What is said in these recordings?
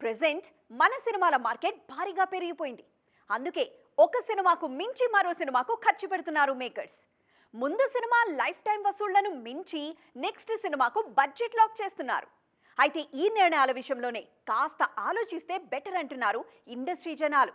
Present మన సినిమాల market భారీగా పెరిగిపోయింది. అందుకే ఒక సినిమాకు మించి మరో సినిమాకు ఖర్చు పెడుతున్నారు మేకర్స్. ముందు సినిమా లైఫ్ టైం వసూళ్లను మించి నెక్స్ట్ సినిమాకు బడ్జెట్ లాక్ చేస్తున్నారు. అయితే ఈ నిర్ణయాల విషయంలోనే కాస్త ఆలోచిస్తే బెటర్ అంటున్నారు ఇండస్ట్రీ జనాలు.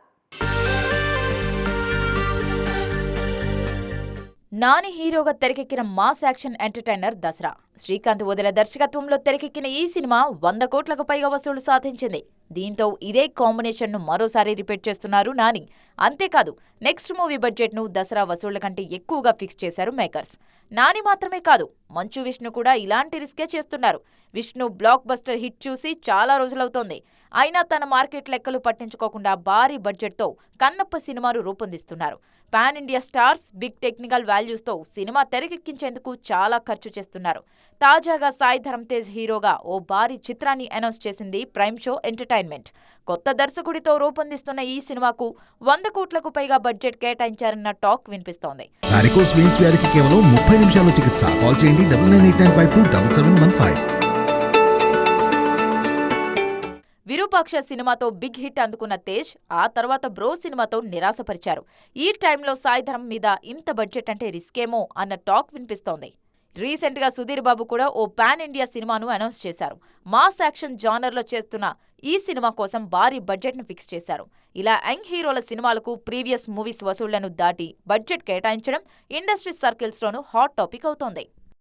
నాని హీరోగా తెరకెక్కిన mass action entertainer Dasara. Srikanth Odela దర్శకత్వంలో తెరకెక్కిన ఈ సినిమా 100 కోట్లకు పైగా వసూలు సాధించింది. దీంతో ఇదే కాంబినేషన్ ను మరోసారి రిపీట్ చేస్తున్నారు నాని. అంతేకాదు నెక్స్ట్ మూవీ బడ్జెట్ ను దసరా వసూళ్ల కంటే ఎక్కువగా ఫిక్స్ చేశారు మేకర్స్. నాని మాత్రమే కాదు, మంచు విష్ణు కూడా ఇలాంటి రిస్కే చేస్తున్నారు. విష్ణు బ్లాక్ బస్టర్ హిట్ చూసి చాలా రోజులవుతోంది. అయినా తన మార్కెట్ లెక్కలు పట్టించుకోకుండా భారీ బడ్జెట్తో కన్నప్ప సినిమాను రూపొందిస్తున్నారు. Pan India stars, big technical వాల్యూస్తో సినిమా తెరకెక్కించేందుకు చాలా ఖర్చు చేస్తున్నారు. తాజాగా సాయి ధరమ్ తేజ్ హీరోగా ఓ భారీ చిత్రాన్ని అనౌన్స్ చేసింది ప్రైమ్ షో ఎంటర్టైన్మెంట్. కొత్త దర్శకుడితో రూపొందిస్తున్న ఈ సినిమాకు 100 కోట్లకు పైగా బడ్జెట్ కేటాయించారన్న టాక్ వినిపిస్తోంది. కేవలం 30 నిమిషాల్లో చికిత్స. కాల్ చేయండి 9989527715. విరూపాక్ష సినిమాతో బిగ్ హిట్ అందుకున్న తేజ్ ఆ తర్వాత బ్రో సినిమాతో నిరాశపరిచారు. ఈ టైంలో సాయి ధరమ్ మీద ఇంత బడ్జెట్ అంటే రిస్కేమో అన్న టాక్ వినిపిస్తోంది. రీసెంట్ గా సుధీర్ బాబు కూడా ఓ పాన్ ఇండియా సినిమాను అనౌన్స్ చేశారు. మాస్ యాక్షన్ జానర్లో చేస్తున్న ఈ సినిమా కోసం భారీ బడ్జెట్ ను ఫిక్స్ చేశారు. ఇలా యంగ్ హీరోల సినిమాలకు ప్రీవియస్ మూవీస్ వసూళ్లను దాటి బడ్జెట్ కేటాయించడం ఇండస్ట్రీ సర్కిల్స్ లోనూ హాట్ టాపిక్ అవుతోంది.